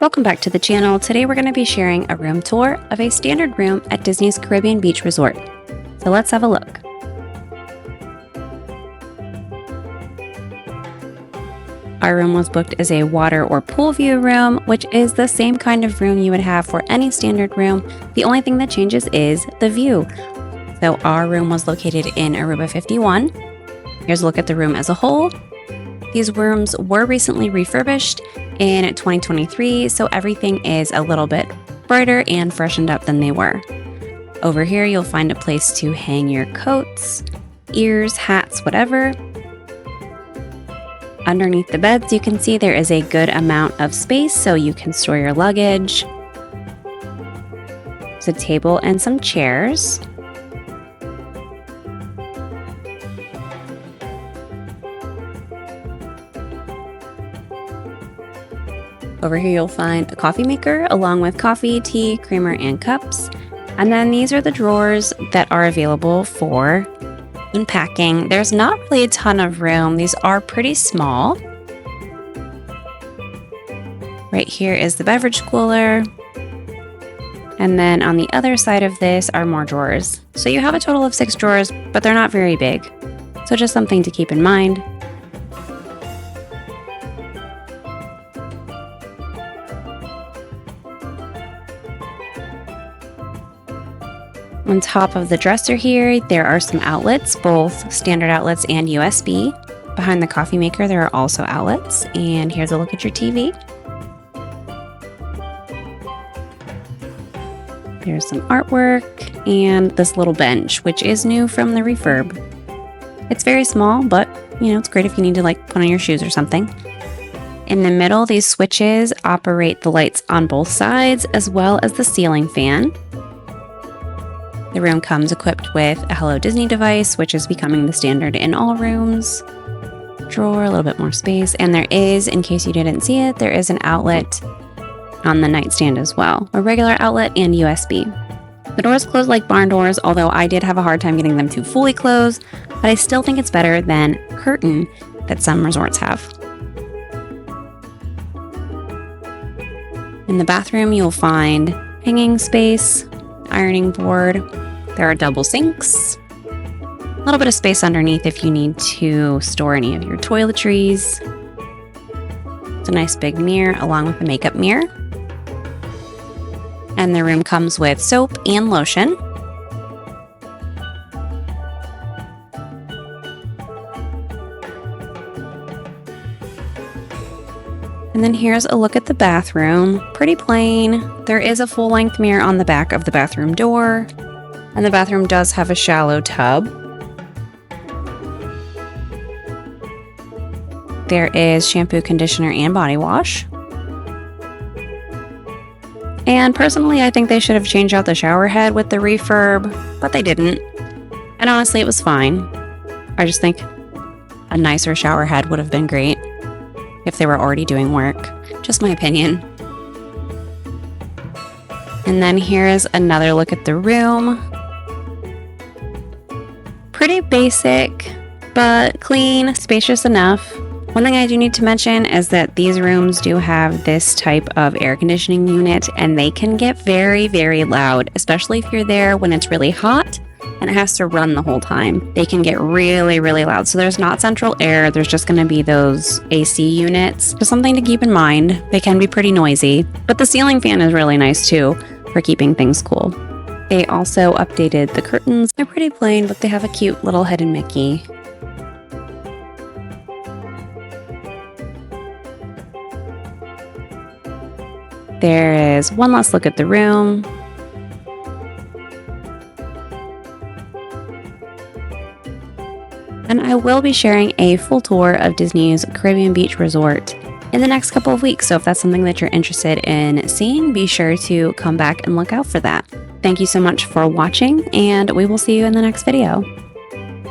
Welcome back to the channel. Today we're going to be sharing a room tour of a standard room at Disney's Caribbean Beach Resort. So let's have a look. Our room was booked as a water or pool view room, which is the same kind of room you would have for any standard room. The only thing that changes is the view. So our room was located in Aruba 51. Here's a look at the room as a whole. These rooms were recently refurbished in 2023, so everything is a little bit brighter and freshened up than they were. Over here, you'll find a place to hang your coats, ears, hats, whatever. Underneath the beds, you can see there is a good amount of space, so you can store your luggage. There's a table and some chairs. Over here you'll find a coffee maker along with coffee, tea, creamer, and cups. And then these are the drawers that are available for unpacking. There's not really a ton of room. These are pretty small. Right here is the beverage cooler. And then on the other side of this are more drawers. So you have a total of 6 drawers, but they're not very big. So just something to keep in mind. On top of the dresser here, there are some outlets, both standard outlets and USB. Behind the coffee maker, there are also outlets. And here's a look at your TV. There's some artwork and this little bench, which is new from the refurb. It's very small, but it's great if you need to put on your shoes or something. In the middle, these switches operate the lights on both sides, as well as the ceiling fan. The room comes equipped with a Hello Disney device, which is becoming the standard in all rooms. Drawer, a little bit more space. And there is, in case you didn't see it, there is an outlet on the nightstand as well. A regular outlet and USB. The doors close like barn doors, although I did have a hard time getting them to fully close, but I still think it's better than curtain that some resorts have. In the bathroom, you'll find hanging space, ironing board. There are double sinks, a little bit of space underneath if you need to store any of your toiletries. It's a nice big mirror along with a makeup mirror. And the room comes with soap and lotion. And then here's a look at the bathroom. Pretty plain. There is a full-length mirror on the back of the bathroom door. And the bathroom does have a shallow tub. There is shampoo, conditioner, and body wash. And personally, I think they should have changed out the shower head with the refurb, but they didn't. And honestly, it was fine. I just think a nicer shower head would have been great if they were already doing work. Just my opinion. And then here is another look at the room. Pretty basic, but clean, spacious enough. One thing I do need to mention is that these rooms do have this type of air conditioning unit, and they can get very, very loud, especially if you're there when it's really hot and it has to run the whole time. They can get really, really loud. So there's not central air. There's just going to be those AC units. Just something to keep in mind. They can be pretty noisy, but the ceiling fan is really nice too for keeping things cool. They also updated the curtains. They're pretty plain, but they have a cute little hidden Mickey. There is one last look at the room. And I will be sharing a full tour of Disney's Caribbean Beach Resort in the next couple of weeks. So if that's something that you're interested in seeing, be sure to come back and look out for that. Thank you so much for watching, and we will see you in the next video.